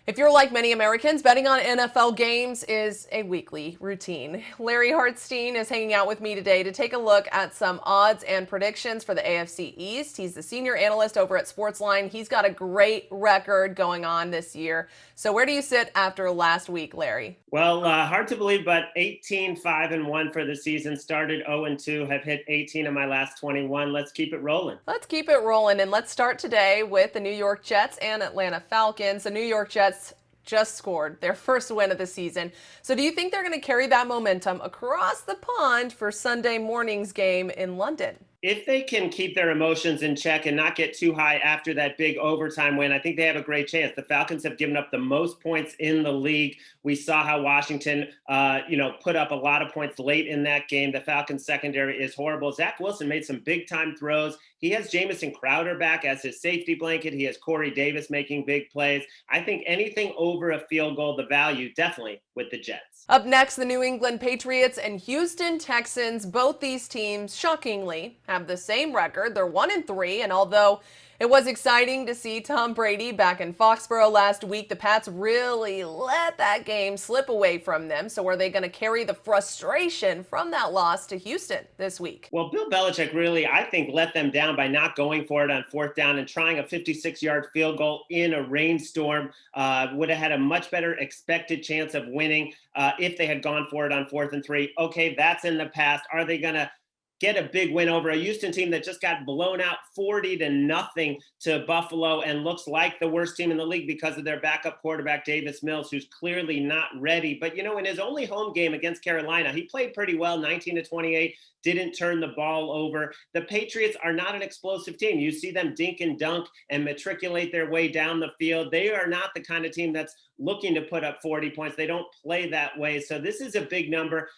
If you're like many Americans, betting on NFL games is a weekly routine. Larry Hartstein is hanging out with me today to take a look at some odds and predictions for the AFC East. He's the senior analyst over at SportsLine. He's got a great record going on this year. So where do you sit after last week, Larry? Well, hard to believe, but 18-5-1 for the season. Started 0-2, have hit 18 of my last 21. Let's keep it rolling. Let's keep it rolling, and let's start today with the New York Jets and Atlanta Falcons. The New York Jets just scored their first win of the season. So do you think they're going to carry that momentum across the pond for Sunday morning's game in London? If they can keep their emotions in check and not get too high after that big overtime win, I think they have a great chance. The Falcons have given up the most points in the league. We saw how Washington, put up a lot of points late in that game. The Falcons secondary is horrible. Zach Wilson made some big time throws. He has Jamison Crowder back as his safety blanket. He has Corey Davis making big plays. I think anything over a field goal, the value definitely with the Jets. Up next, the New England Patriots and Houston Texans. Both these teams, shockingly, have the same record. They're 1-3, and although it was exciting to see Tom Brady back in Foxborough last week, the Pats really let that game slip away from them. So are they going to carry the frustration from that loss to Houston this week? Well, Bill Belichick really, I think, let them down by not going for it on fourth down and trying a 56-yard field goal in a rainstorm. Would have had a much better expected chance of winning if they had gone for it on 4th and 3. Okay, that's in the past. Are they going to get a big win over a Houston team that just got blown out 40-0 to Buffalo and looks like the worst team in the league because of their backup quarterback, Davis Mills, who's clearly not ready. But, in his only home game against Carolina, he played pretty well, 19-28, didn't turn the ball over. The Patriots are not an explosive team. You see them dink and dunk and matriculate their way down the field. They are not the kind of team that's looking to put up 40 points. They don't play that way. So this is a big number.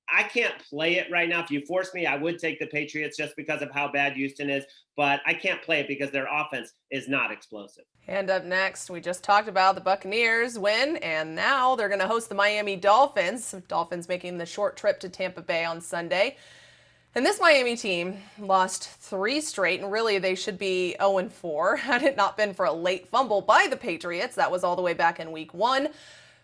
I can't play it right now. If you force me, I would take the Patriots just because of how bad Houston is, but I can't play it because their offense is not explosive. And up next, we just talked about the Buccaneers win, and now they're going to host the Miami Dolphins. Dolphins making the short trip to Tampa Bay on Sunday. And this Miami team lost 3 straight, and really they should be 0-4 had it not been for a late fumble by the Patriots. That was all the way back in week 1.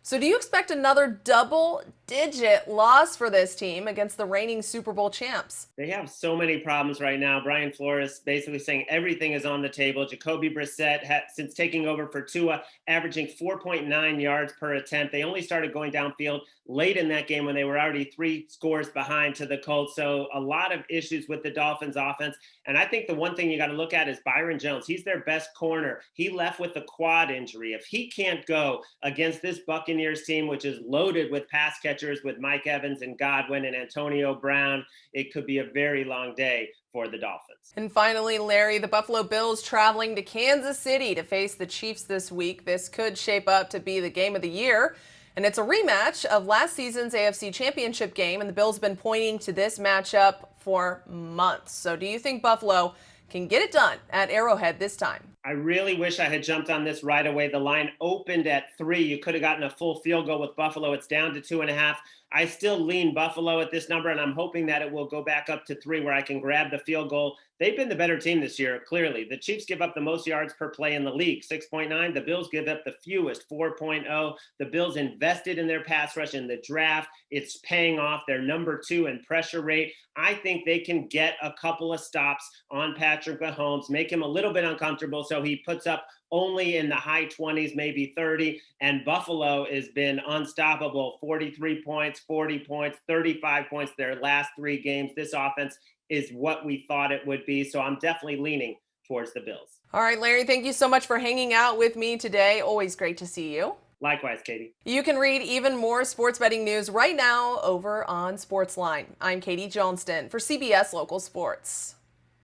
So do you expect another double-digit loss for this team against the reigning Super Bowl champs? They have so many problems right now. Brian Flores basically saying everything is on the table. Jacoby Brissett, since taking over for Tua, averaging 4.9 yards per attempt. They only started going downfield late in that game when they were already 3 scores behind to the Colts. So a lot of issues with the Dolphins offense. And I think the one thing you got to look at is Byron Jones. He's their best corner. He left with a quad injury. If he can't go against this Buccaneers team, which is loaded with pass catchers with Mike Evans and Godwin and Antonio Brown, it could be a very long day for the Dolphins. And finally, Larry, the Buffalo Bills traveling to Kansas City to face the Chiefs this week. This could shape up to be the game of the year. And it's a rematch of last season's AFC Championship game, and the Bills have been pointing to this matchup for months. So do you think Buffalo can get it done at Arrowhead this time? I really wish I had jumped on this right away. The line opened at 3. You could have gotten a full field goal with Buffalo. It's down to 2.5. I still lean Buffalo at this number, and I'm hoping that it will go back up to 3 where I can grab the field goal. They've been the better team this year, clearly. The Chiefs give up the most yards per play in the league, 6.9. The Bills give up the fewest, 4.0. The Bills invested in their pass rush in the draft. It's paying off. They're number 2 in pressure rate. I think they can get a couple of stops on Patrick Mahomes, make him a little bit uncomfortable so he puts up only in the high 20s, maybe 30. And Buffalo has been unstoppable. 43 points, 40 points, 35 points their last 3 games. This offense is what we thought it would be. So I'm definitely leaning towards the Bills. All right, Larry, thank you so much for hanging out with me today. Always great to see you. Likewise, Katie. You can read even more sports betting news right now over on SportsLine. I'm Katie Johnston for CBS Local Sports.